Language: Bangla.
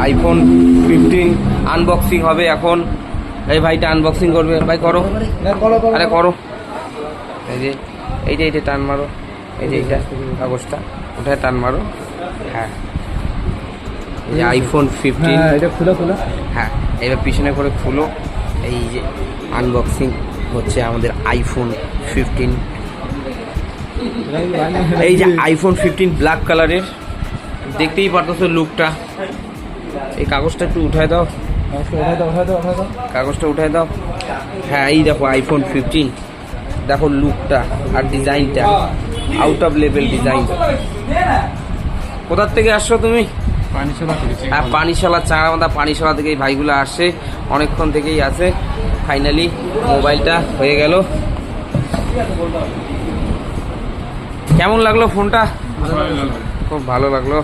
আইফোন 15 আনবক্সিং হবে এখন। এই ভাইটা আনবক্সিং করবে, ভাই করো, আরে করো। এই যে এইটা টান মারো, এই যে এইটা কাগজটা ওটা টান মারো। হ্যাঁ, এই যে আইফোন 15, এটা খুলো। হ্যাঁ এবার পিছনে করে খুলো। এই যে আনবক্সিং হচ্ছে আমাদের আইফোন 15। এই যে আইফোন 15 ব্ল্যাক কালারের, দেখতেই পারতেছো লুকটা। এই কাগজটা একটু উঠায় দাও, কাগজটা উঠায় দাও। হ্যাঁ এই দেখো আইফোন 15, দেখো লুকটা আর ডিজাইনটা, আউট অফ লেভেল ডিজাইন। কোথার থেকে আসছো তুমি? হ্যাঁ পানিশালা, চাঁড়ামাথা পানিশালা থেকে এই ভাইগুলো আসছে, অনেকক্ষণ থেকেই আছে। ফাইনালি মোবাইলটা হয়ে গেল। কেমন লাগলো ফোনটা? খুব ভালো লাগলো।